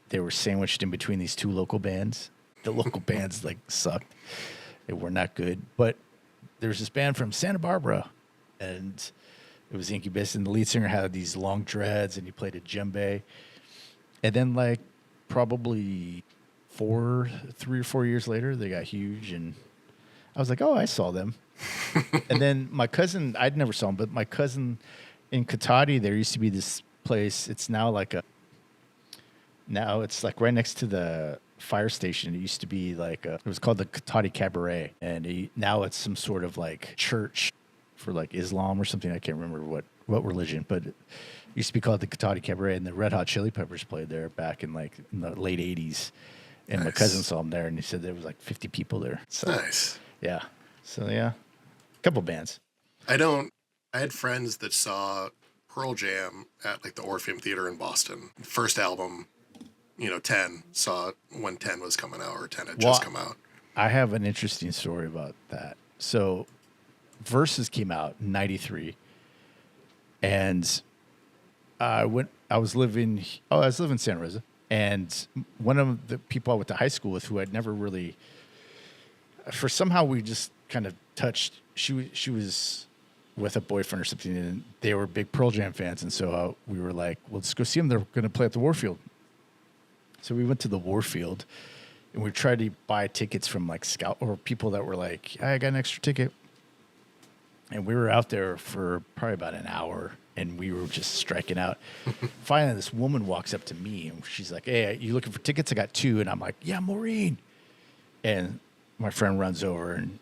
they were sandwiched in between these two local bands. The local bands sucked. They were not good. But there's this band from Santa Barbara, and it was Incubus, and the lead singer had these long dreads, and he played a djembe. And then probably 3 or 4 years later, they got huge, and I was like, oh, I saw them. And then my cousin, I'd never saw him, but my cousin in Cotati, there used to be this place. It's now it's like right next to the fire station. It used to be it was called the Cotati Cabaret, and now it's some sort of church for Islam or something. I can't remember what religion, but it used to be called the Cotati Cabaret, and the Red Hot Chili Peppers played there back in in the late 80s. And my cousin saw him there, and he said there was 50 people there. So, Nice. Yeah. So, yeah. A couple bands. I had friends that saw Pearl Jam at the Orpheum Theater in Boston. First album, 10, saw it when 10 was coming out, or 10 had just come out. I have an interesting story about that. So Versus came out in 93, and I was living in Santa Rosa. And one of the people I went to high school with, who I'd never really, somehow we just kind of touched. She was with a boyfriend or something, and they were big Pearl Jam fans, and so we were like, well, let's go see them. They're going to play at the Warfield. So we went to the Warfield, and we tried to buy tickets from Scout or people that were like, I got an extra ticket. And we were out there for probably about an hour, and we were just striking out. Finally, this woman walks up to me, and she's like, hey, you looking for tickets? I got 2. And I'm like, yeah, Maureen. And my friend runs over, and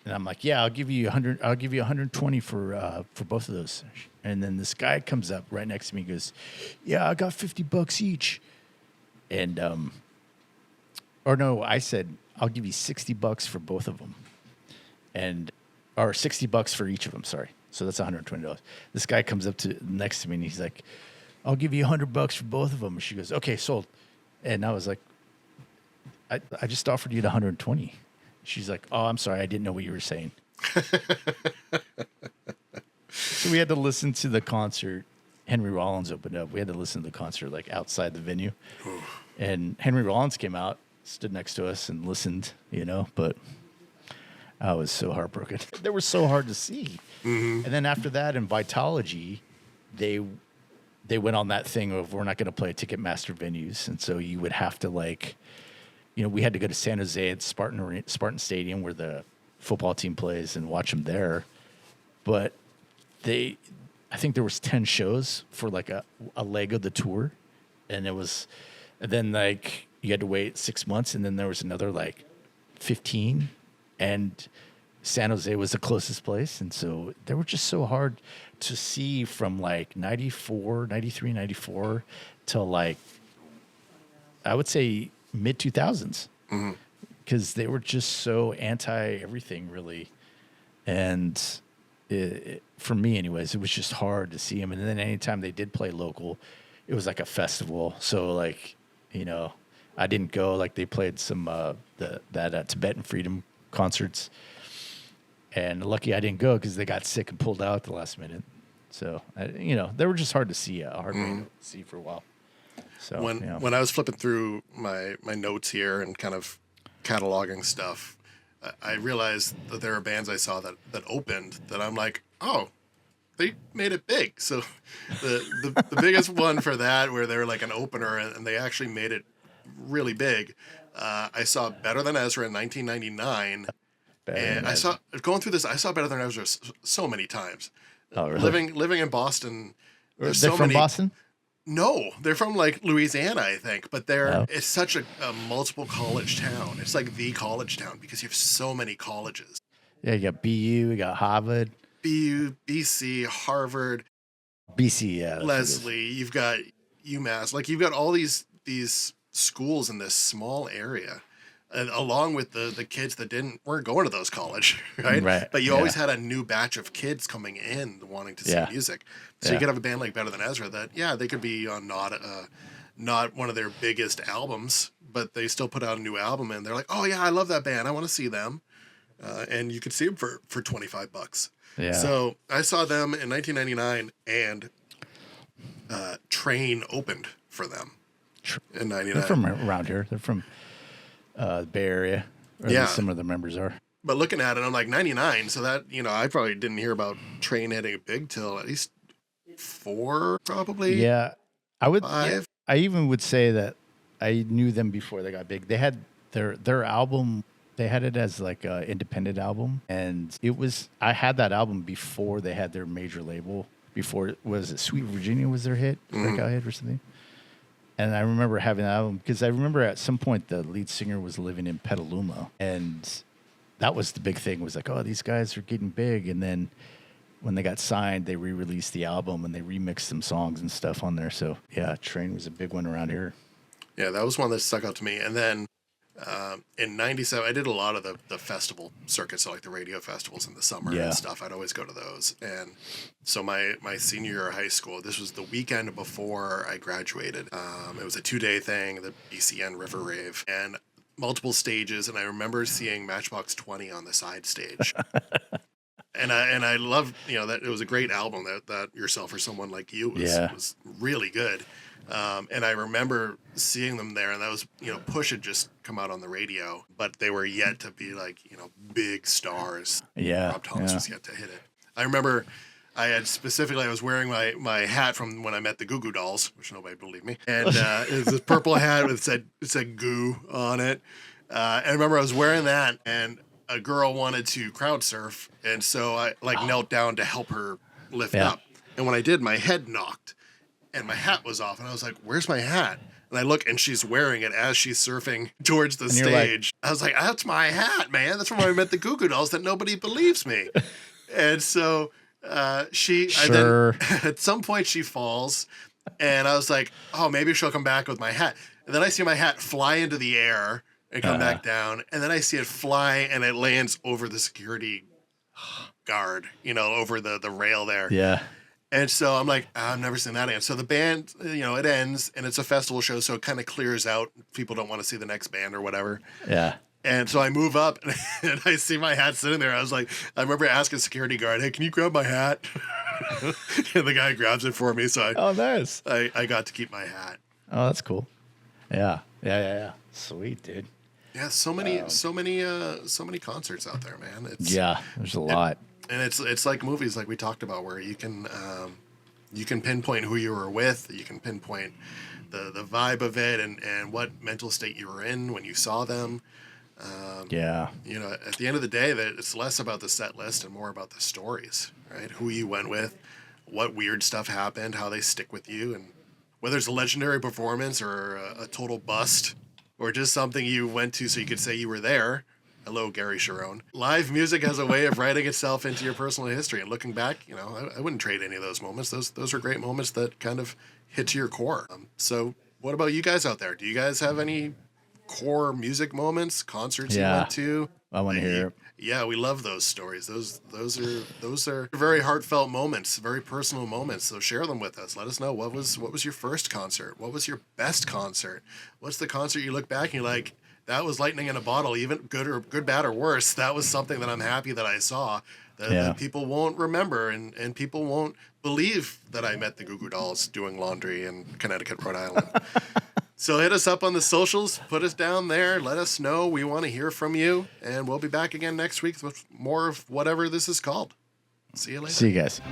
I'm like, yeah, I'll give you 100. I'll give you 120 for both of those. And then this guy comes up right next to me and goes, yeah, I got $50 each. And, or no, I said, I'll give you $60 for both of them. Or $60 for each of them, sorry. So that's $120. This guy comes up next to me, and he's like, I'll give you $100 for both of them. And she goes, okay, sold. And I was like, I just offered you the 120. She's like, oh, I'm sorry. I didn't know what you were saying. So we had to listen to the concert. Henry Rollins opened up. We had to listen to the concert outside the venue. And Henry Rollins came out, stood next to us and listened, but I was so heartbroken. They were so hard to see. Mm-hmm. And then after that, in Vitology, they went on that thing of we're not going to play Ticketmaster venues, and so you would have to we had to go to San Jose at Spartan Stadium where the football team plays and watch them there. But I think there was 10 shows for like a leg of the tour, and then you had to wait 6 months, and then there was another 15, and San Jose was the closest place. And so they were just so hard to see from 94, 93, 94 till I would say mid 2000s, because they were just so anti everything really. And for me anyways, it was just hard to see them. And then anytime they did play local, it was like a festival. So I didn't go. They played some that Tibetan Freedom concerts, and lucky I didn't go because they got sick and pulled out at the last minute. So they were just hard to see, hard to see for a while. So when I was flipping through my notes here and kind of cataloging stuff, I realized that there are bands I saw that opened that I'm like, oh, they made it big. So the biggest one for that, where they were like an opener and they actually made it really big. I saw Better Than Ezra in 1999. And I saw Better Than Ezra so many times. Oh, really? Living in Boston. They're from Boston? No, they're from Louisiana, I think. But it's such a multiple college town. It's like the college town because you have so many colleges. Yeah, you got BU, you got Harvard. BU, BC, Harvard. BC, yeah. Leslie, you've got UMass. You've got all these schools in this small area. And along with the kids that weren't going to those college, right? Right. But you always had a new batch of kids coming in wanting to see music. So you could have a band like Better Than Ezra that, they could be on not one of their biggest albums, but they still put out a new album and they're like, oh yeah, I love that band. I want to see them. And you could see them for $25. Yeah. So I saw them in 1999 and Train opened for them in 99. They're from around here. They're from the Bay Area, or at least some of the members are. But looking at it, I'm like 99, so that, I probably didn't hear about Train hitting big till at least 4, probably. Yeah, I would. 5. I even would say that I knew them before they got big. They had their album. They had it as like an independent album, and I had that album before they had their major label. Before, was it Sweet Virginia was their hit, breakout hit or something? And I remember having that album because I remember at some point the lead singer was living in Petaluma, and that was the big thing. Was like, oh, these guys are getting big. And then when they got signed, they re-released the album and they remixed some songs and stuff on there. So yeah, Train was a big one around here. Yeah, that was one that stuck out to me. And then in 97, I did a lot of the festival circuits, so like the radio festivals in the summer and stuff. I'd always go to those. And so my senior year of high school, this was the weekend before I graduated. It was a 2-day thing, the BCN River Rave, and multiple stages. And I remember seeing Matchbox 20 on the side stage. And I loved, that it was a great album that Yourself or Someone Like You was really good. And I remember seeing them there, and that was, Push had just come out on the radio, but they were yet to be like, big stars. Yeah. Rob Thomas was yet to hit it. I remember I was wearing my hat from when I met the Goo Goo Dolls, which nobody believed me. And it was this purple hat with it said Goo on it. And I remember I was wearing that, and a girl wanted to crowd surf, and so I knelt down to help her lift up. And when I did, my head knocked. And my hat was off, and I was like, where's my hat? And I look, and she's wearing it as she's surfing towards the stage. I was like, that's my hat, man. That's from when I met the Goo Goo Dolls that nobody believes me. And so at some point she falls, and I was like, oh, maybe she'll come back with my hat. And then I see my hat fly into the air and come back down, and then I see it fly, and it lands over the security guard, over the rail there. Yeah. And so I'm like, I've never seen that again. So the band, it ends, and it's a festival show, so it kind of clears out. People don't want to see the next band or whatever. Yeah. And so I move up, and I see my hat sitting there. I was like, I remember asking security guard, hey, can you grab my hat? And the guy grabs it for me, so nice. I got to keep my hat. Oh, that's cool. Yeah. Sweet, dude. Yeah, so many concerts out there, man. Yeah, there's a lot. And it's like movies, like we talked about, where you can pinpoint who you were with, you can pinpoint the vibe of it, and what mental state you were in when you saw them. Yeah. You know, at the end of the day, that it's less about the set list and more about the stories, right? Who you went with, what weird stuff happened, how they stick with you, and whether it's a legendary performance or a total bust, or just something you went to so you could say you were there. Hello, Gary Cherone. Live music has a way of writing itself into your personal history. And looking back, you know, I wouldn't trade any of those moments. Those are great moments that kind of hit to your core. So what about you guys out there? Do you guys have any core music moments, concerts you went to? I want to hear it. Yeah, we love those stories. Those are very heartfelt moments, very personal moments. So share them with us. Let us know what was your first concert? What was your best concert? What's the concert you look back and you're like, that was lightning in a bottle, even good, bad, or worse. That was something that I'm happy that I saw that people won't remember and people won't believe that I met the Goo Goo Dolls doing laundry in Connecticut, Rhode Island. So hit us up on the socials, put us down there, let us know. We want to hear from you, and we'll be back again next week with more of whatever this is called. See you later. See you guys.